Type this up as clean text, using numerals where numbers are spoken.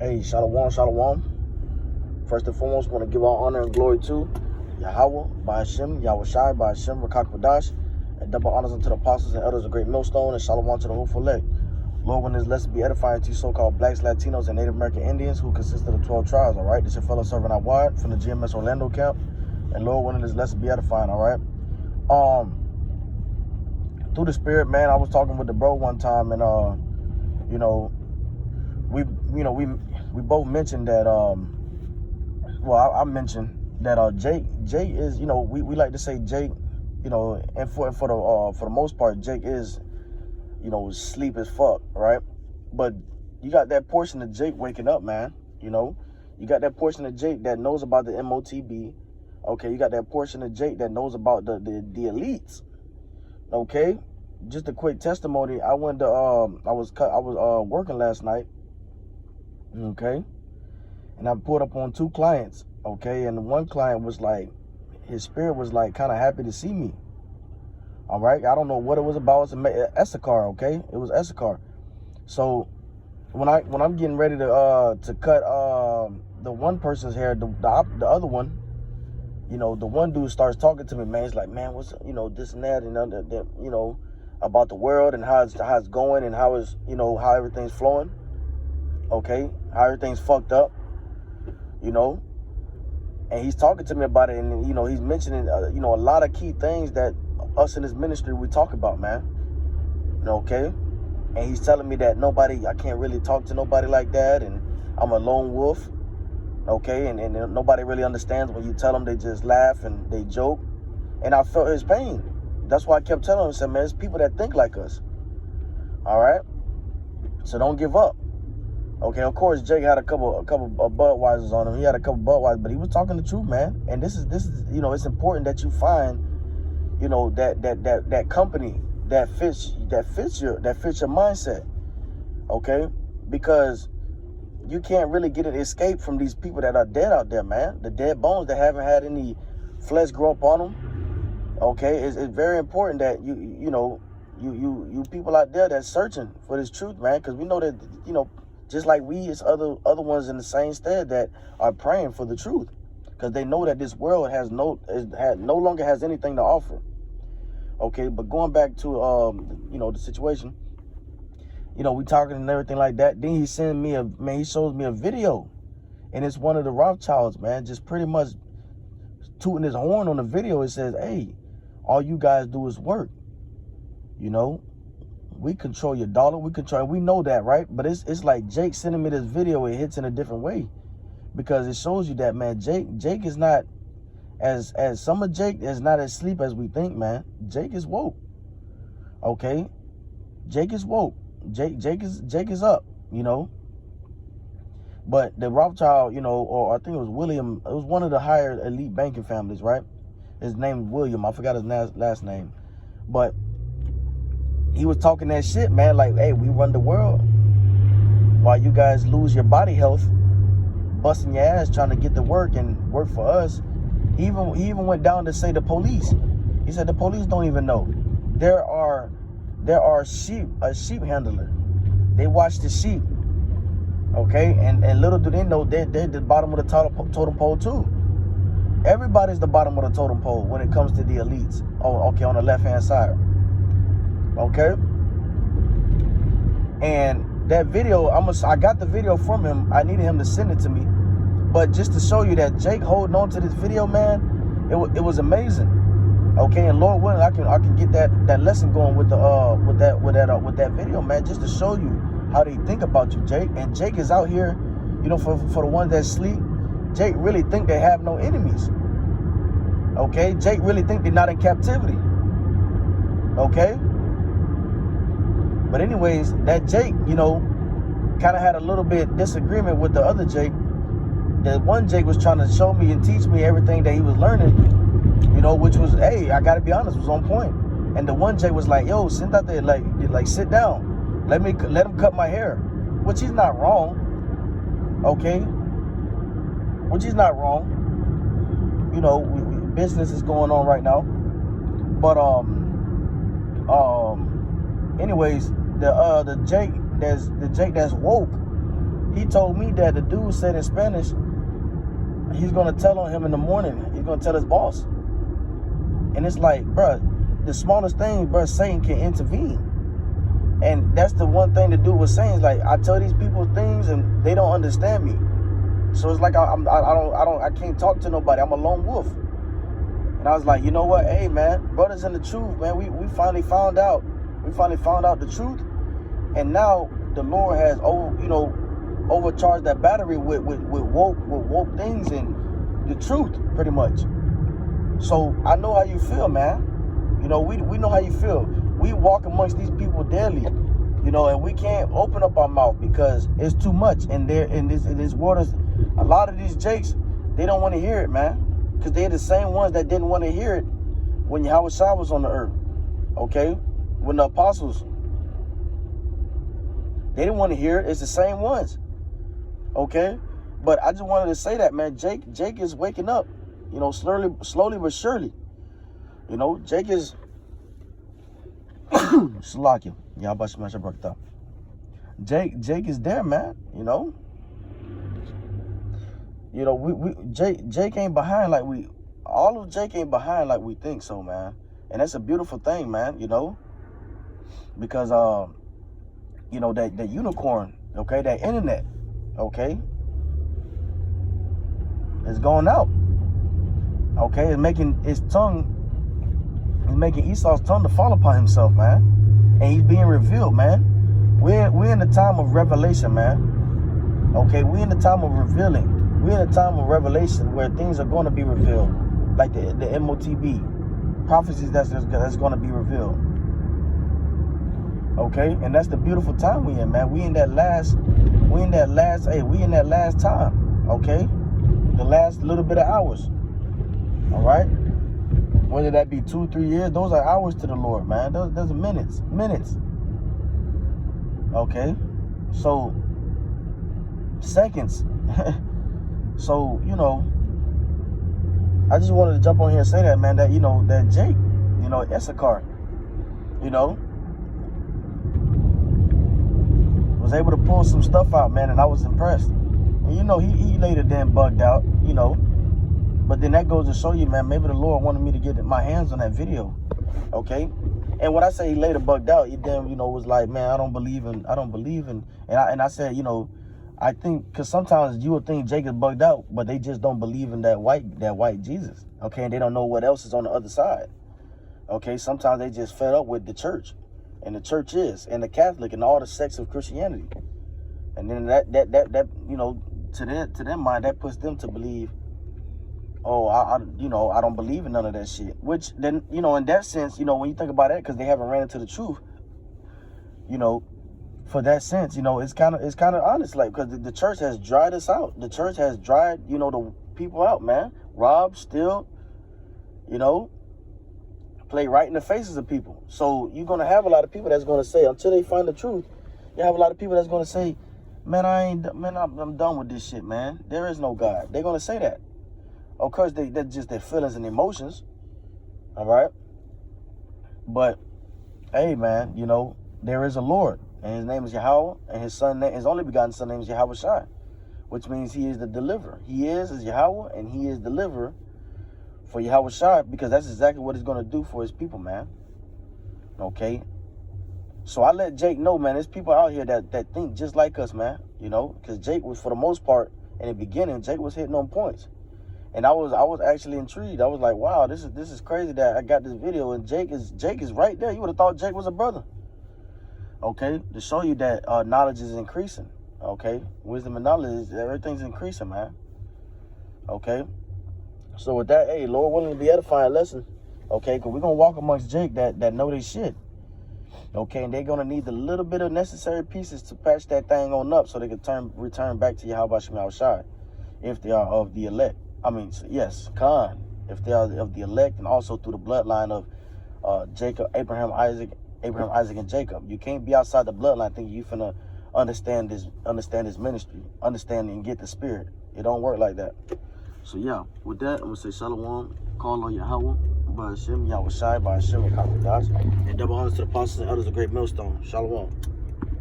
Hey, shalom, shalom. First and foremost, want to give all honor and glory to Yahawah, by Hashem, Yahawashi, by Hashem, Rakak and double honors unto the apostles and elders of Great Millstone, and shalom to the whole elect. Lord, when this lesson be edifying to you so-called blacks, Latinos, and Native American Indians who consist of the 12 tribes, all right? This is your fellow servant Yahawah from the GMS Orlando camp. And Lord, when this lesson be edifying, all right? Through the spirit, man, I was talking with the bro one time, and we both mentioned that I mentioned that Jake is, we like to say Jake, and for the most part, Jake is, sleep as fuck, right? But you got that portion of Jake waking up, man. You got that portion of Jake that knows about the MOTB. Okay, you got that portion of Jake that knows about the elites. Okay, just a quick testimony. I went to I was working last night. Okay, and I pulled up on 2 clients. Okay, and one client was like, his spirit was like kind of happy to see me. All right, I don't know what it was about. It's Issachar. Okay, it was Issachar. So when I'm getting ready to cut the one person's hair, the other one, the one dude starts talking to me, man. He's like, man, what's this and that, and about the world and how it's going and how it's how everything's flowing. Okay, how everything's fucked up, and he's talking to me about it, and he's mentioning a lot of key things that us in this ministry we talk about, man. Okay, and he's telling me that I can't really talk to nobody like that, and I'm a lone wolf. Okay, and nobody really understands when you tell them. They just laugh and they joke, and I felt his pain. That's why I kept telling him, I said, man, there's people that think like us. All right, so don't give up. Okay, of course, Jake had a couple of Budweisers on him. He had a couple Budweisers, but he was talking the truth, man. And this is it's important that you find, that company that fits your mindset. Okay, because you can't really get an escape from these people that are dead out there, man. The dead bones that haven't had any flesh grow up on them. Okay, it's very important that you people out there that's searching for this truth, man, because we know that just like we, it's other ones in the same stead that are praying for the truth, because they know that this world no longer has anything to offer. Okay, but going back to the situation, we talking and everything like that. Then he shows me a video, and it's one of the Rothschilds, man, just pretty much tooting his horn on the video. It says, hey, all you guys do is work. We control your dollar. We know that, right? But it's like Jake sending me this video. It hits in a different way, because it shows you that, man, Jake is not as some of Jake is not as sleep as we think, man. Jake is woke. Okay, Jake is woke. Jake is up. But the Rothschild, or I think it was William. It was one of the higher elite banking families, right? His name was William. I forgot his last name, but he was talking that shit, man, like, hey, we run the world while you guys lose your body health, busting your ass trying to get to work and work for us. He even went down to say the police. He said the police don't even know. There are a sheep handler. They watch the sheep. Okay, and little do they know they're the bottom of the totem pole too. Everybody's the bottom of the totem pole when it comes to the elites. Oh, okay, on the left-hand side. Okay, and that video, I got the video from him. I needed him to send it to me, but just to show you that Jake holding on to this video, man, it was amazing. Okay, and Lord willing, I can get that lesson going with that video, man, just to show you how they think about you, Jake. And Jake is out here, for the ones that sleep. Jake really think they have no enemies. Okay, Jake really think they're not in captivity. Okay. But anyways, that Jake, kind of had a little bit disagreement with the other Jake. The one Jake was trying to show me and teach me everything that he was learning, which was, hey, I got to be honest, was on point. And the one Jake was like, yo, sit out there, like sit down. Let him cut my hair, which he's not wrong. Okay, which he's not wrong. Business is going on right now. But anyways, the Jake that's woke, He told me that the dude said in Spanish, he's gonna tell on him in the morning. He's gonna tell his boss. And it's like, bruh, the smallest thing, bruh, Satan can intervene. And that's the one thing to do with Saints. Like, I tell these people things and they don't understand me. So it's like I can't talk to nobody. I'm a lone wolf. And I was like, you know what? Hey, man, brothers in the truth, man. We finally found out. We finally found out the truth. And now the Lord has overcharged that battery with woke things and the truth, pretty much. So I know how you feel, man. You know, we know how you feel. We walk amongst these people daily, you know, and we can't open up our mouth because it's too much. And in this world, a lot of these jakes, they don't want to hear it, man, because they're the same ones that didn't want to hear it when Yahawashi was on the earth, okay? When the apostles, they didn't want to hear it. It's the same ones, okay? But I just wanted to say that, man. Jake is waking up, you know, slowly but surely. You know, Jake is Salakia. Yahawashi. Jake is there, man. You know, Jake ain't behind like all of Jake ain't behind like we think so, man. And that's a beautiful thing, man. You know, because you know, that unicorn, okay, that internet, okay, is going out. Okay, it's making his tongue. He's making Esau's tongue to fall upon himself, man. And he's being revealed, man. We're in the time of revelation, man. Okay, we're in the time of revealing. We're in the time of revelation where things are going to be revealed. Like the MOTB. Prophecies that's going to be revealed. Okay, and that's the beautiful time we in, man. We in that last time, okay? The last little bit of hours. All right? Whether that be 2-3 years, those are hours to the Lord, man. Those are minutes. Okay? So, seconds. So, you know, I just wanted to jump on here and say that, man, that, you know, that Jake, you know, Issachar, you know, was able to pull some stuff out, man, and I was impressed. And, you know, he later then bugged out, you know. But then that goes to show you, man, maybe the Lord wanted me to get my hands on that video, okay? And when I say he later bugged out, he then, you know, was like, man, I don't believe in, and I said, you know, I think, because sometimes you would think Jake is bugged out, but they just don't believe in that white Jesus, okay? And they don't know what else is on the other side, okay? Sometimes they just fed up with the church, and the church is, and the Catholic, and all the sects of Christianity. And then that you know, to their mind, that puts them to believe, oh, I don't believe in none of that shit. Which then, you know, in that sense, you know, when you think about it, because they haven't ran into the truth, you know, for that sense, you know, it's kind of honest, like, because the church has dried us out. The church has dried, you know, the people out, man. Rob, steal, you know, play right in the faces of people. So you're gonna have a lot of people that's gonna say, until they find the truth, you have a lot of people that's gonna say, man, I'm done with this shit, man. There is no God. They're gonna say that. Of course, that's just their feelings and emotions, all right? But, hey, man, you know, there is a Lord, and his name is Yahawah, and his only begotten son name is Yahawashi, which means he is the deliverer. He is Yahawah, and he is deliverer for Yahawashi, because that's exactly what he's going to do for his people, man, okay? So I let Jake know, man, there's people out here that think just like us, man, you know, because Jake was, for the most part, in the beginning, Jake was hitting on points. And I was actually intrigued. I was like, wow, this is crazy that I got this video and Jake is right there. You would have thought Jake was a brother. Okay, to show you that knowledge is increasing. Okay, wisdom and knowledge, everything's increasing, man. Okay, so with that, hey, Lord willing to be edifying lesson. Okay, because we're gonna walk amongst Jake that know their shit. Okay, and they're gonna need the little bit of necessary pieces to patch that thing on up so they can return back to Yahawashi if they are of the elect. I mean, yes, Khan, if they are of the elect, and also through the bloodline of Jacob, Abraham, Isaac, and Jacob. You can't be outside the bloodline thinking you finna understand this ministry, understand and get the spirit. It don't work like that. So yeah, with that, I'm gonna say Shalom, call on Yahawah, by Hashem, Yahawashi, by Hashem, and double honors to the apostles and elders of Great Millstone. Shalom.